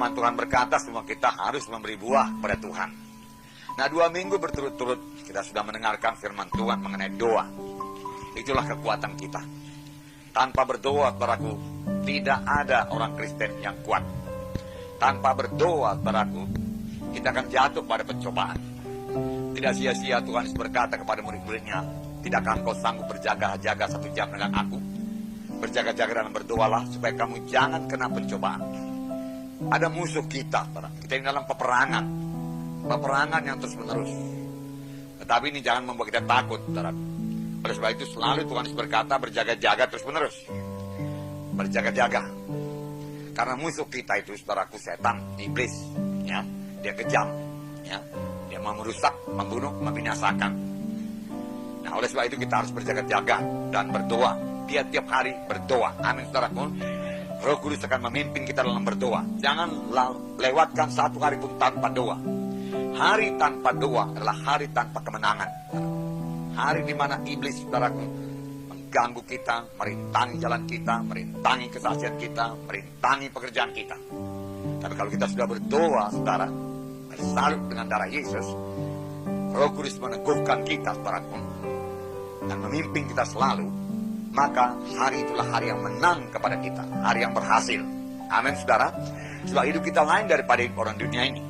firman Tuhan berkata semua kita harus memberi buah pada Tuhan. Nah, 2 minggu berturut-turut kita sudah mendengarkan firman Tuhan mengenai doa. Itulah kekuatan kita. Tanpa berdoa, saudaraku, tidak ada orang Kristen yang kuat. Tanpa berdoa, saudaraku, kita akan jatuh pada pencobaan. Tidak sia-sia Tuhan berkata kepada murid-muridnya, tidakkah kau sanggup berjaga-jaga 1 jam dengan aku? Berjaga-jaga dan berdoalah supaya kamu jangan kena pencobaan. Ada musuh kita, saudara. Kita ini dalam peperangan. Peperangan yang terus-menerus. Tetapi ini jangan membuat kita takut, saudara. Oleh sebab itu selalu Tuhan berkata berjaga-jaga terus-menerus. Berjaga-jaga. Karena musuh kita itu, saudaraku, setan, iblis. Ya, dia kejam. Ya, dia mau merusak, membunuh, membinasakan. Nah, oleh sebab itu kita harus berjaga-jaga dan berdoa. Tiap-tiap hari berdoa. Amin, saudaraku. Roh Kudus akan memimpin kita dalam berdoa. Jangan lewatkan 1 hari pun tanpa doa. Hari tanpa doa adalah hari tanpa kemenangan. Hari di mana iblis, saudaraku, mengganggu kita, merintangi jalan kita, merintangi kesaksian kita, merintangi pekerjaan kita. Tapi kalau kita sudah berdoa, saudara, bersalut dengan darah Yesus, Roh Kudus meneguhkan kita, saudaraku, dan memimpin kita selalu, maka hari itulah hari yang menang kepada kita, hari yang berhasil. Amin, saudara. Sebab hidup kita lain daripada orang dunia ini.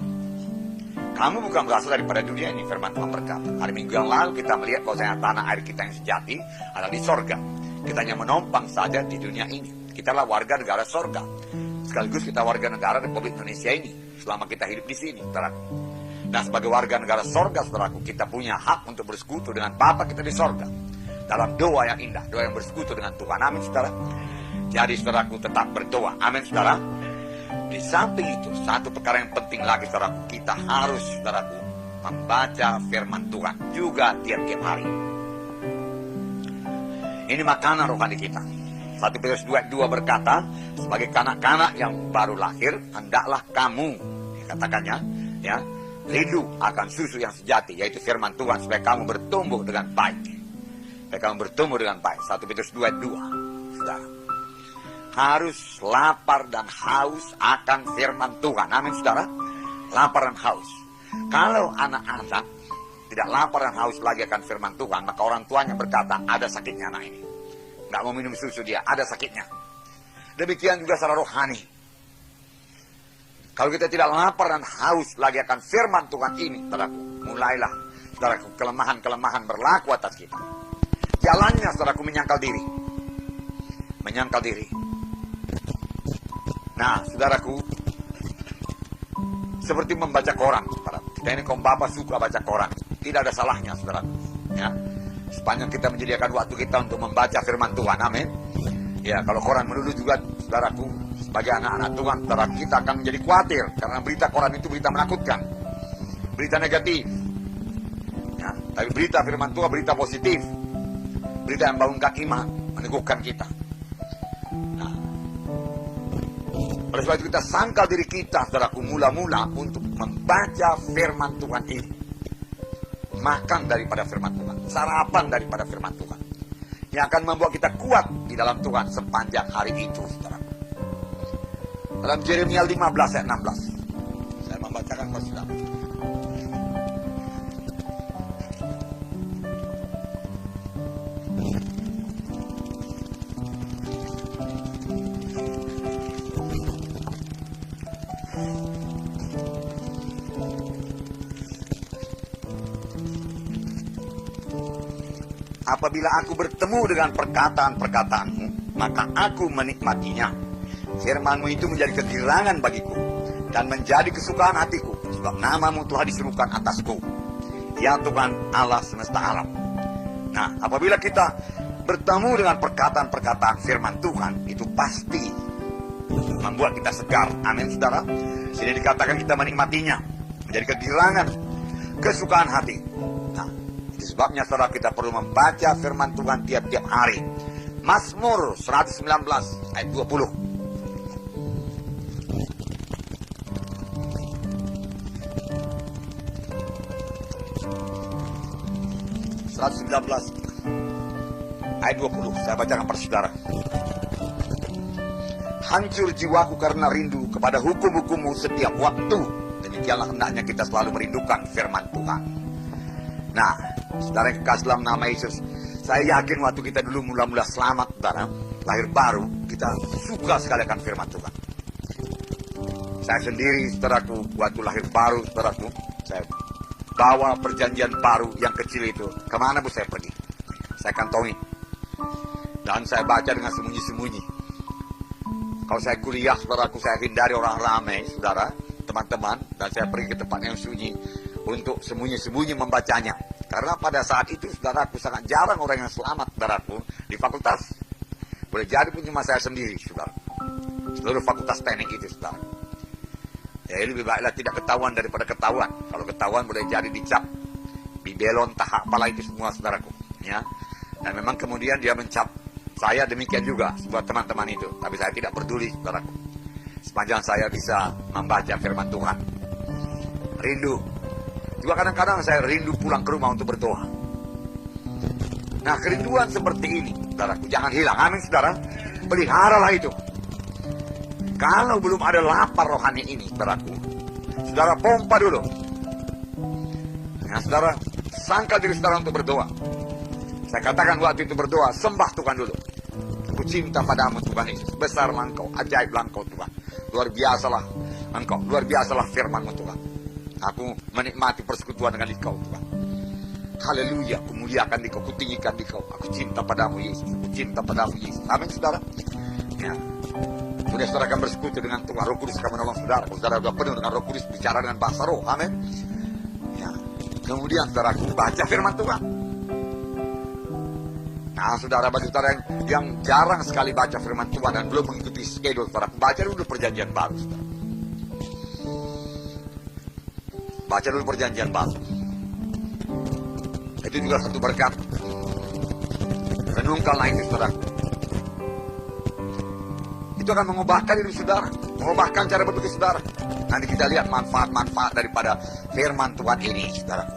Kamu bukan berasal daripada dunia ini, firman Tuhan berkata. Hari Minggu yang lalu kita melihat bahwa tanah air kita yang sejati adalah di sorga. Kita hanya menompang saja di dunia ini. Kita adalah warga negara sorga. Sekaligus kita warga negara Republik Indonesia ini selama kita hidup di sini, saudaraku. Nah, sebagai warga negara sorga, saudaraku, kita punya hak untuk bersekutu dengan Bapa kita di sorga. Dalam doa yang indah, doa yang bersekutu dengan Tuhan. Amin, saudara. Jadi, saudaraku, tetap berdoa. Amin, saudara. Di samping itu, satu perkara yang penting lagi, saudaraku, kita harus, saudaraku, membaca firman Tuhan juga tiap-tiap hari. Ini makanan rohani kita. 1 Petrus 2 berkata, sebagai kanak-kanak yang baru lahir, hendaklah kamu, dikatakannya, ya, rindu akan susu yang sejati, yaitu firman Tuhan, supaya kamu bertumbuh dengan baik. Supaya kamu bertumbuh dengan baik. 1 Petrus 2:2, saudara. Harus lapar dan haus akan firman Tuhan. Amin, saudara. Lapar dan haus. Kalau anak-anak tidak lapar dan haus lagi akan firman Tuhan, maka orang tuanya berkata, ada sakitnya anak ini. Nggak mau minum susu dia, ada sakitnya. Demikian juga secara rohani. Kalau kita tidak lapar dan haus lagi akan firman Tuhan ini, saudaraku, mulailah, saudaraku, kelemahan-kelemahan berlaku atas kita. Jalannya, saudaraku, menyangkal diri. Menyangkal diri. Nah, saudaraku, seperti membaca koran, saudaraku. Kita ini kaum bapak suka baca koran. Tidak ada salahnya, saudaraku. Ya, sepanjang kita menyediakan waktu kita untuk membaca firman Tuhan. Amin. Ya, kalau koran melulu juga, saudaraku, sebagai anak-anak Tuhan, saudara, kita akan menjadi khawatir. Karena berita koran itu berita menakutkan. Berita negatif. Ya, tapi berita firman Tuhan, berita positif. Berita yang bangunkan iman, meneguhkan kita. Nah, oleh sebab itu kita sangkal diri kita, saudaraku, mula-mula untuk membaca firman Tuhan ini. Makan daripada firman Tuhan, sarapan daripada firman Tuhan, yang akan membuat kita kuat di dalam Tuhan sepanjang hari itu, saudara. Dalam Yeremia 15 ayat 16, saya membacakan kepada saudara. Apabila aku bertemu dengan perkataan-perkataanmu, maka aku menikmatinya. Firman-Mu itu menjadi kegirangan bagiku dan menjadi kesukaan hatiku, sebab nama-Mu telah diserukan atasku, ya Tuhan Allah semesta alam. Nah, apabila kita bertemu dengan perkataan-perkataan firman Tuhan, itu pasti membuat kita segar. Amin, saudara. Sini dikatakan kita menikmatinya, menjadi kegirangan, kesukaan hati. Nah, sebabnya, saudara, kita perlu membaca firman Tuhan tiap-tiap hari. Mazmur 119 ayat 20. ayat 20. Saya bacakan pada saudara. hancur jiwaku karena rindu kepada hukum-hukummu setiap waktu. Demikianlah hendaknya kita selalu merindukan firman Tuhan. Nah, saudara yang kekasih dalam nama Yesus, saya yakin waktu kita dulu mula-mula selamat, saudara, lahir baru, kita suka sekali akan firman Tuhan. Saya sendiri, saudaraku, waktu lahir baru, saudaraku, saya bawa perjanjian baru yang kecil itu. Kemana pun saya pergi, saya kantongi. Dan saya baca dengan sembunyi-sembunyi. Kalau saya kuliah, saudaraku, saya hindari orang ramai, saudara, teman-teman, dan saya pergi ke tempat yang sunyi untuk sembunyi-sembunyi membacanya. Karena pada saat itu, saudaraku, sangat jarang orang yang selamat, saudaraku, di fakultas. Boleh jadi pun cuma saya sendiri, saudara. Seluruh fakultas teknik itu, saudara. Ya, lebih baiklah tidak ketahuan daripada ketahuan. Kalau ketahuan boleh jadi dicap, dibelon, tahap apalah itu semua, saudaraku. Ya. Dan memang kemudian dia mencap saya, demikian juga buat teman-teman itu. Tapi saya tidak peduli, saudaraku. Sepanjang saya bisa membaca firman Tuhan. Rindu. Juga kadang-kadang saya rindu pulang ke rumah untuk berdoa. Nah, kerinduan seperti ini, saudaraku, jangan hilang. Amin, saudara. Peliharalah itu. Kalau belum ada lapar rohani ini, saudaraku, saudara pompa dulu. Nah, saudara, sangkal diri saudara untuk berdoa. Saya katakan waktu itu berdoa, sembah Tuhan dulu. Aku cinta padamu, Tuhan Yesus. Besarlah Engkau, ajaiblah Engkau, Tuhan. Luar biasalah Engkau, luar biasalah firman-Mu, Tuhan. Aku menikmati persekutuan dengan Engkau, Tuhan. Haleluya, aku muliakan Engkau, aku tinggikan Engkau. Aku cinta padamu, Yesus. Aku cinta padamu, Yesus. Amin, saudara. Ya. Kemudian saudara akan bersekutu dengan Tuhan. Roh Kudus akan menolong saudara. Saudara sudah penuh dengan Roh Kudus, bicara dengan bahasa roh. Amin. Ya. Kemudian saudara baca firman Tuhan. Nah, saudara, bagi saudara yang jarang sekali baca firman Tuhan dan belum mengikuti schedule, saudara, baca dulu perjanjian baru, saudara. Baca dulu perjanjian baru. Itu juga satu berkat. Renungkanlah itu, saudara. Itu akan mengubahkan diri saudara, mengubahkan cara berpikir saudara. Nanti kita lihat manfaat-manfaat daripada firman Tuhan ini, saudara.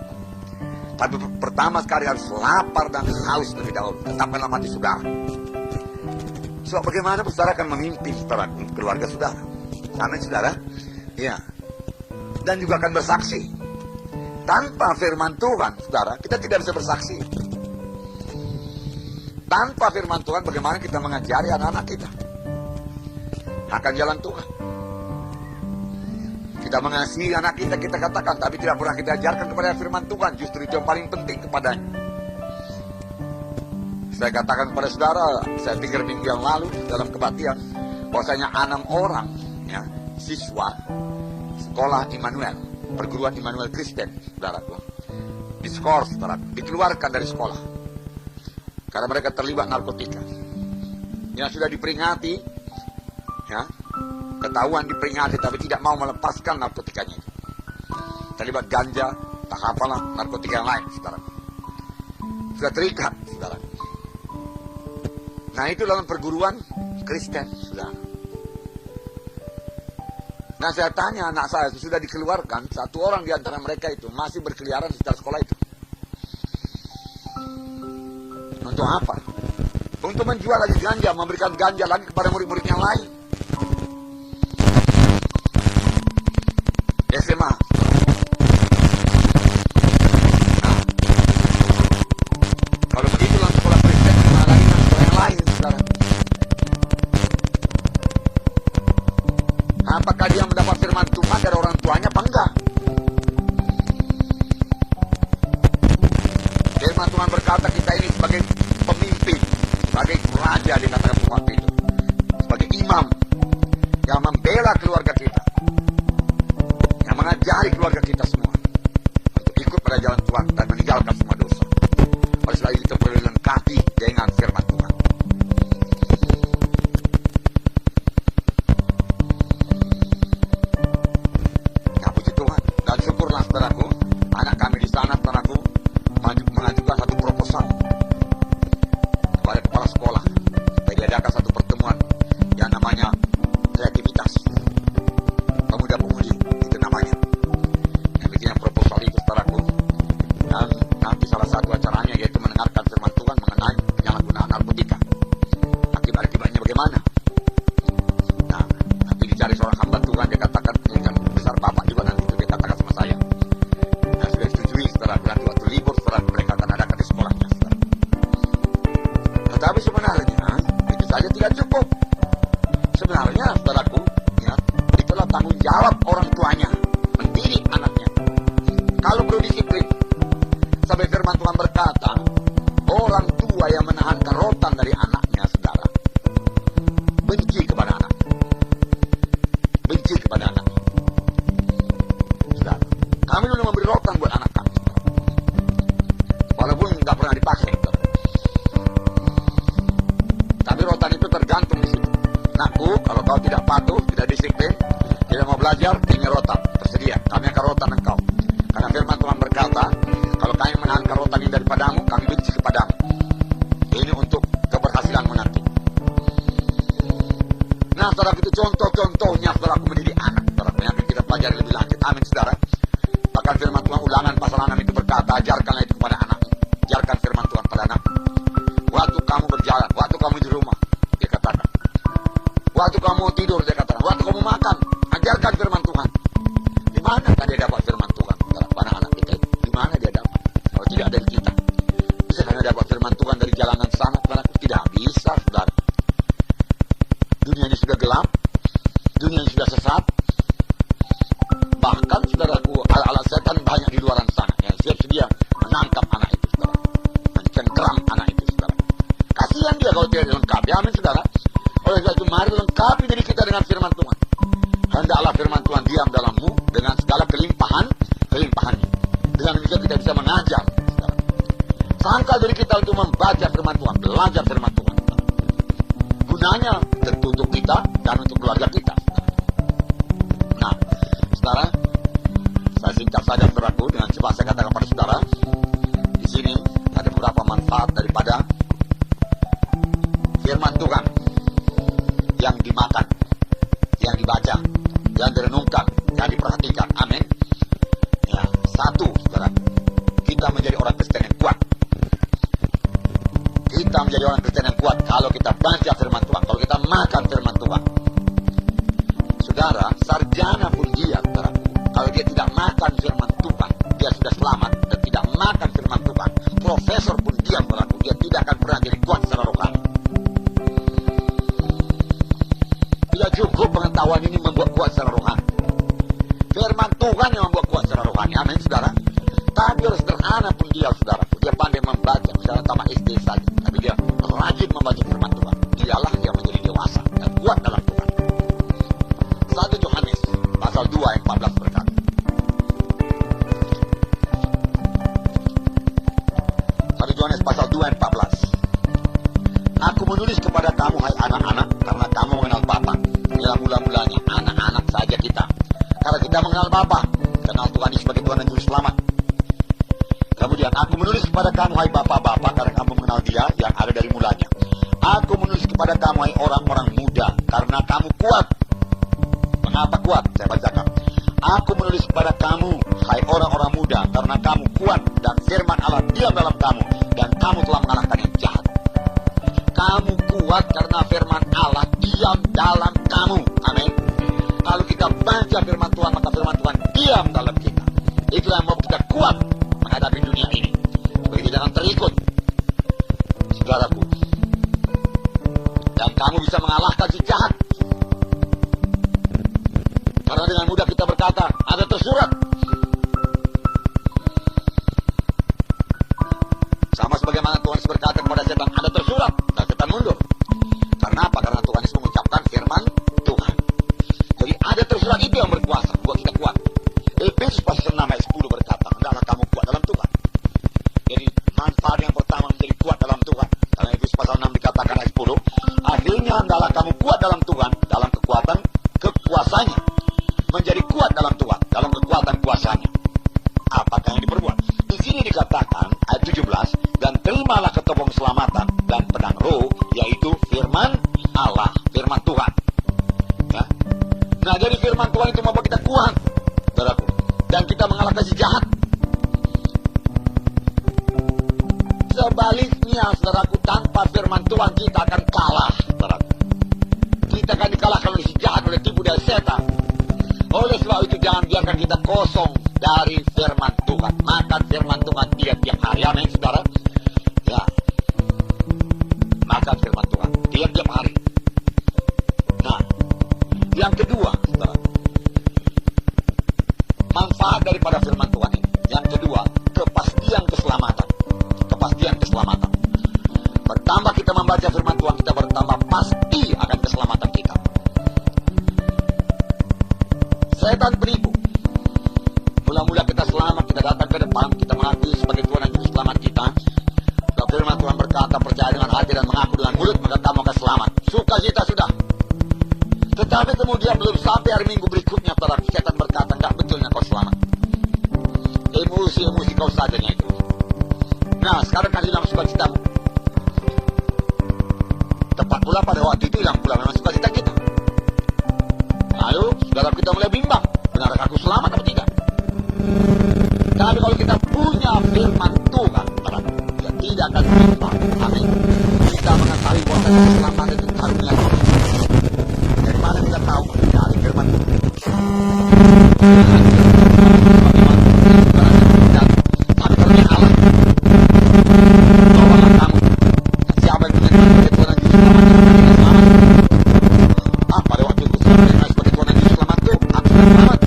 Tapi pertama sekali harus lapar dan haus lebih dahulu. Tetapkan dalam hati saudara. So, bagaimana saudara akan memimpin saudara, keluarga saudara? Amin, saudara. Ya. Dan juga akan bersaksi. Tanpa firman Tuhan, saudara, kita tidak bisa bersaksi. Tanpa firman Tuhan, bagaimana kita mengajari anak-anak kita akan jalan Tuhan? Kita mengasihi anak kita, kita katakan, tapi tidak pernah kita ajarkan kepada firman Tuhan. Justru itu yang paling penting kepadanya. Saya katakan kepada saudara, saya pikir minggu yang lalu dalam kebaktian, bahwasanya 6 orang ya, siswa sekolah Immanuel, perguruan Immanuel Kristen, saudaraku, diskors, saudaraku, dikeluarkan dari sekolah karena mereka terlibat narkotika. Yang sudah diperingati, ya, ketahuan diperingati, tapi tidak mau melepaskan narkotikanya. Terlibat ganja, tak apalah, narkotika yang lain, saudara. Sudah terikat, saudara. Nah, itu dalam perguruan Kristen, saudara. Nah, saya tanya anak saya, sudah dikeluarkan, 1 orang di antara mereka itu masih berkeliaran di sekitar sekolah itu. Untuk apa? Untuk menjual lagi ganja, memberikan ganja lagi kepada murid-murid yang lain. SMA. Nah, kalau begitu dalam sekolah Kristen, mana lagi dalam sekolah yang lain, saudara? Apakah dia mendapat firman Tuhan dari orang tuanya apa enggak? Firman Tuhan berkata kita ini sebagai pemimpin, sebagai raja dikatakan waktu itu, sebagai imam yang membela keluarga kita, yang mengajari keluarga kita semua untuk ikut pada jalan Tuhan dan meninggalkan semua dosa. Oleh sebab itu kita perlu dilengkapi dengan firman Tuhan. Nah, puji Tuhan dan syukurlah saudaraku, anak kami di sana, saudaraku, mengajukan satu proposal kepada kepala sekolah supaya diadakan satu pertemuan yang namanya kreativitas pemuda-pemudi, itu namanya. Yang bikinnya proposal itu, saudaraku, dan nanti salah satu acaranya yaitu mendengarkan firman Tuhan mengenai penyalahgunaan supaya menahan kerotan dari anaknya, saudara, benci kepada anaknya. Benci kepada anaknya. Saudara, kami dulu memberi rotan buat anak kami, saudara. Walaupun nggak pernah dipakai, saudara. Tapi rotan itu tergantung di situ. Nakku, kalau kau tidak patuh, tidak disiplin, tidak mau belajar, ini rotan tersedia. Kami akan rotan engkau. Karena firman Tuhan berkata, kalau kami menahan kerotan ini daripadamu, kami benci kepadamu. Ini untuk keberhasilanmu nanti. Nah, saudara, itu contoh-contohnya, saudara, aku mendidik anak, saudara, yang akan kita pelajari lebih lanjut. Amin, saudara. Bahkan firman Tuhan Ulangan pasal 6 itu berkata, ajarkanlah itu kepada anakmu. Ajarkan firman Tuhan pada anakmu. Waktu kamu berjalan, waktu kamu di rumah, dia katakan. Waktu kamu tidur, dia katakan. Waktu kamu makan, ajarkan firman Tuhan. Di mana kan dia dapat firman Tuhan, saudara, pada anak kita itu? Di mana dia dapat? Kalau tidak dari kita. Bisa kan dia dapat firman Tuhan dari jalanan sana, saudara? Tidak bisa, saudara. Dunia ini sudah gelap, dunia ini sudah sesat. Bahkan, saudaraku, alat-alat setan banyak di luar sana yang siap sedia menangkap anak itu, saudara, mencengkeram anak itu, saudara. Kasihan dia kalau tidak dilengkapi. Amin, saudara. Oleh sebab itu, mari lengkapi diri kita dengan firman Tuhan. Hendaklah firman Tuhan diam dalammu dengan segala kelimpahannya. Dengan demikian kita bisa mengajar, saudara. Sangka diri kita untuk membaca firman Tuhan, belajar firman Tuhan, saudara. Gunanya tentu untuk kita dan untuk keluarga kita, saudara. Nah, saudara, saya singkat saja, saudaraku, dengan coba saya katakan kepada saudara, di sini ada beberapa manfaat daripada firman Tuhan yang dimakan, yang dibaca, yang direnungkan, yang diperhatikan. Amin. Ya, satu, saudara, kita menjadi orang Kristen yang kuat. Kita menjadi orang Kristen yang kuat kalau kita baca firman Tuhan, kalau kita makan firman Tuhan. Saudara, sarjana pun dia, saudara, kalau dia tidak makan firman Tuhan, dia sudah selamat dan tidak makan firman Tuhan. Profesor pun dia, saudara, dia tidak akan pernah jadi kuat secara rohani. Tidak cukup pengetahuan ini membuat kuat secara rohani. Firman Tuhan yang membuat kuat secara rohani. Amin, saudara. Tapi harus sederhana pun dia, saudara. Dia pandai membaca, misalnya tamat SD saja. Tapi dia rajin membaca firman Tuhan. Dialah yang menjadi dewasa dan kuat dalam Tuhan. 1 Yohanes pasal 2 ayat 14 berkata. 1 Yohanes pasal 2 ayat 14. Aku menulis kepada kamu, hai anak-anak, karena kamu mengenal Bapa. Inilah mula-mulanya anak-anak saja kita. Karena kita mengenal Bapa, kenal Tuhan Yesus sebagai Tuhan dan Juru Selamat. Kemudian, aku menulis kepada kamu, hai Bapa-Bapa, karena kamu mengenal Dia yang ada dari mulanya. Aku menulis kepada kamu, hai orang-orang muda, karena kamu kuat. Mengapa kuat? Saya bacakan. Aku menulis kepada kamu, hai orang-orang muda, karena kamu kuat dan firman Allah diam dalam kamu, dan kamu telah mengalahkan yang jahat. Kamu kuat karena firman Allah diam dalam kamu. Amin. Kalau kita baca firman Tuhan, maka firman Tuhan diam dalam kita. Itulah yang membuat kita kuat menghadapi dunia ini. Supaya kita jangan terikut, saudaraku. Dan kamu bisa mengalahkan si jahat. Karena dengan mudah kita berkata, ada tersurat. Sama sebagaimana Tuhan Yesus berkata kepada setan, ada tersurat. Dan setan mundur. Karena apa? Karena Tuhan Yesus mengucapkan firman Tuhan. Jadi ada tersurat itu yang berkuasa buat kita kuat. Efesus pasal 6 ayat 10 berkata, hendaklah kamu kuat dalam Tuhan. Jadi manfaat yang pertama menjadi kuat dalam Tuhan. Karena Efesus pasal 6 dikatakan ayat 10, akhirnya hendaklah kamu kuat dalam Tuhan, dalam kekuatan kekuasanya. Menjadi kuat dalam Tuhan, dalam kekuatan kuasanya. Apakah yang diperbuat? Di sini dikatakan ayat 17, dan terimalah ketopong keselamatan dan pedang roh, yaitu firman Allah, firman Tuhan. Ya. Nah, jadi firman Tuhan itu membuat kita kuat, saudaraku, dan kita mengalahkan si jahat. Sebaliknya, saudaraku, tanpa firman Tuhan kita akan kalah, saudaraku. Kita akan dikalahkan oleh si jahat, oleh tipu daya setan. Oleh sebab itu jangan biarkan kita kosong dari firman Tuhan. Makan firman Tuhan tiap-tiap hari. Amin, saudara. Ya. Makan firman Tuhan tiap-tiap hari. Nah, yang kedua, saudara, manfaat daripada firman Tuhan ini. Yang kedua, kepastian keselamatan. Kepastian keselamatan. membaca firman Tuhan kita bertambah pasti akan keselamatan kita. Setan penipu. Mula-mula kita selamat, kita datang ke depan, kita mengakui sebagai Tuhan dan Juru Selamat kita. Kalau firman Tuhan berkata, percaya dengan hati dan mengaku dengan mulut, maka kamu akan selamat. Sukacita sudah. Tetapi kemudian belum sampai hari Minggu berikutnya, para setan berkata, enggak betulnya kau selamat. Emosi kau sajanya itu. Nah, sekarang kasih dalam sukacitamu. Tepat pula pada waktu itu hilang pula memang sukacita kita. Lalu, saudara kita mulai bimbang. Benarkah aku selamat atau tidak? Tapi kalau kita punya firman Tuhan, kita tidak akan bimbang. Amin. Kita mengetahui bahwa keselamatan itu karunia Allah. Dari mana kita tahu? Dari firman Tuhan. Tapi karunia Allah. Bawalah kamu. Siapa yang punya Tuhan sebagai Tuhan dan Juru Selamat, kita selamat. Pada waktu itu sebagai Tuhan dan Juru Selamat itu, aku sudah selamat.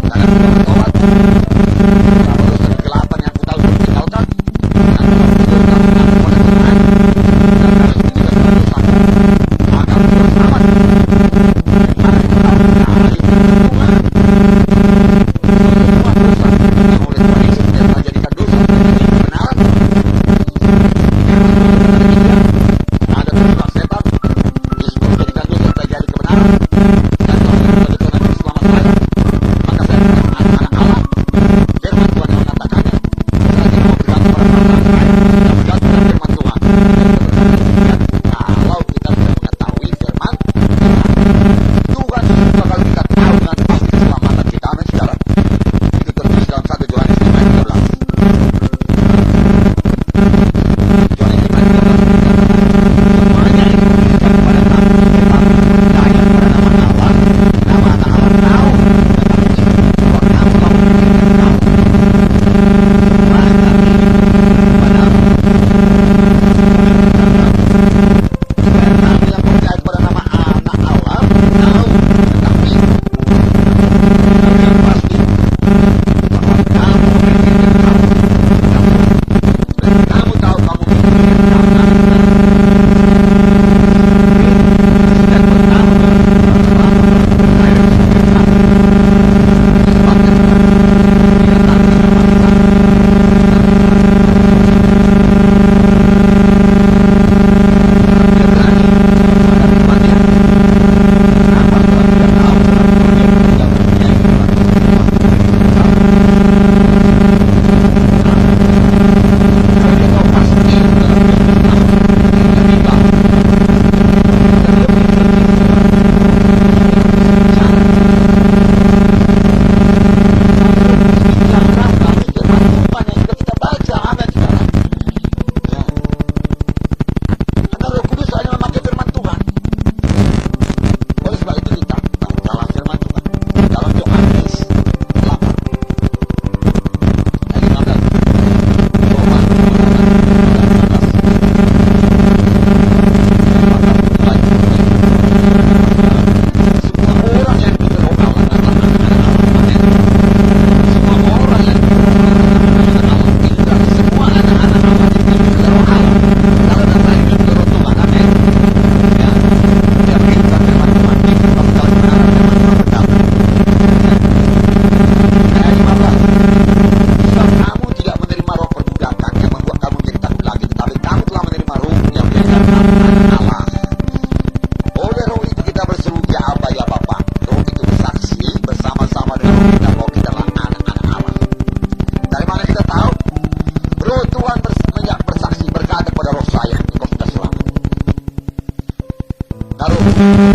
Karena kita bertobat. Kalau dosa kegelapan yang aku tahu sudah tinggalkan, dan aku sudah kepada Tuhan. Dan kalau itu juga sudah dosa, maka aku sudah selamat. Karena kita tahu, Allah itu Tuhan. Semua dosa yang oleh Tuhan Yesus tidak telah jadikan dosa, menjadi kebenaran. Ada terjebak setan, Yesus menjadikan dosa terjadi kebenaran. Dan kalau saya sebagai Tuhan dan Juru Selamat saya, maka saya bukan anak-anak Allah. Firman Tuhan yang mengatakannya. Saya tidak mau bergantung pada perasaan saya, tidak bergantung pada firman Tuhan. Kalau kita sudah mengetahui firman Tuhan, bakal kita tahu dengan pasti keselamatan kita. Amin, saudara. Itu tertulis dalam 1 Yohanes 5:13. Yohanes 5:13. Semuanya itu diberikan kepada kamu, tetapi percaya kepada nama Allah. Nama anak Allah tahu, tetapi jiwa kamu telah memikirkan tahu. Maka ini kepadamu. Supaya kamu yang percaya kepada nama anak Allah tahu, tetapi yang pasti bahwa kamu memikirkan tahu. Dan kamu tahu kamu memikirkan tahu. Dan pertama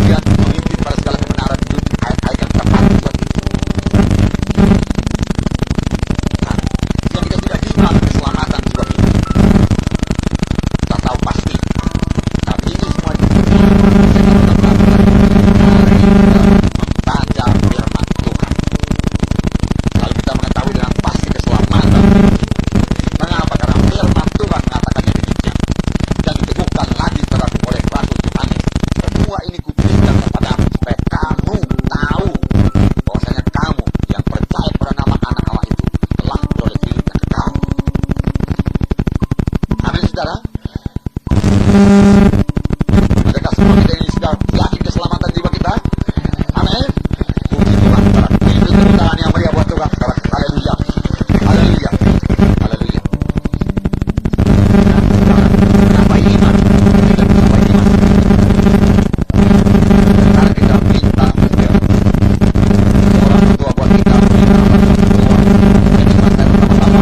Dia memimpin pada segala kebenaran hidup, ayat-ayat yang tepat buat itu. Nah, yang kita tidak bimbang keselamatan sebab itu. Kita tahu pasti. Tapi ini semua dibuktikan. Saya tetap melakukan hari membaca firman Tuhan. Lalu kita mengetahui dengan pasti keselamatan. Mengapa? Karena firman Tuhan mengatakannya demikian. Dan diteguhkan lagi terhadap oleh Rasul Yohanes. Semua ini kuberikan kepadamu supaya kamu tahu bahwasanya kamu yang percaya pada nama anak Allah itu telah beroleh hidup yang kekal. Amin, saudara. Adakah semua kita ini sudah yakin keselamatan jiwa kita? Amin. Puji Tuhan, saudara. Itu keutamaan yang mulia buat Tuhan, saudara. Haleluya. Haleluya. Haleluya. Kenapa iman? Kenapa iman? Sekarang kita minta orang tua buat kita, minta orang tua. Jadi masa pertama-tama,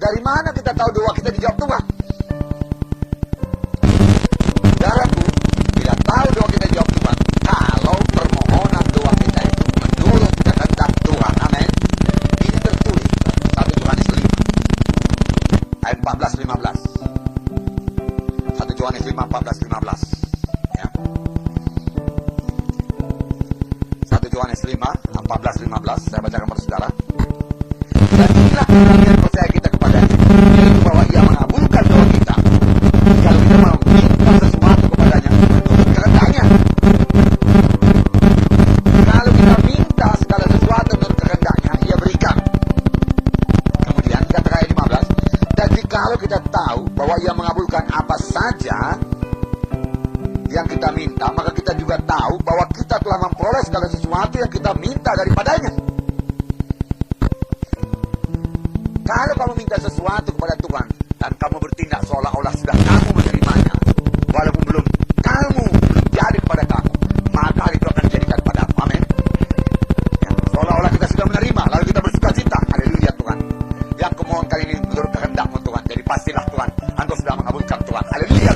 dari mana kita tahu doa kita dijawab Tuhan? Saudaraku, bila tahu doa kita dijawab Tuhan, kalau permohonan doa kita itu menurut kehendak Tuhan. Amin. Ini tertulis 1 Yohanes 5 ayat 14-15. 1 Yohanes 5, 14-15. Ya. 1 Yohanes 5, 14-15. Saya bacakan kepada saudara. Dan inilah keberanian percaya kita kepadanya, yaitu bahwa ia mengabulkan doa kita kalau kita mau minta sesuatu kepadanya menurut kehendaknya. Kalau kita minta segala sesuatu menurut kehendaknya, ia berikan. Kemudian kata ayat 15, dan jikalau kita tahu bahwa ia mengabulkan apa saja yang kita minta, maka kita juga tahu bahwa kita telah memperoleh segala sesuatu yang kita minta daripadanya. Kalau kamu minta sesuatu kepada Tuhan dan kamu bertindak seolah-olah sudah kamu menerimanya, walaupun belum jadi kepada kamu, maka itu akan dijadikan padamu. Amin. Ya, seolah-olah kita sudah menerima, lalu kita bersuka cita. Haleluya Tuhan. Yang kumohon kali ini menurut kehendak-Mu Tuhan. Jadi pastilah Tuhan, Engkau sudah mengabulkan Tuhan. Haleluya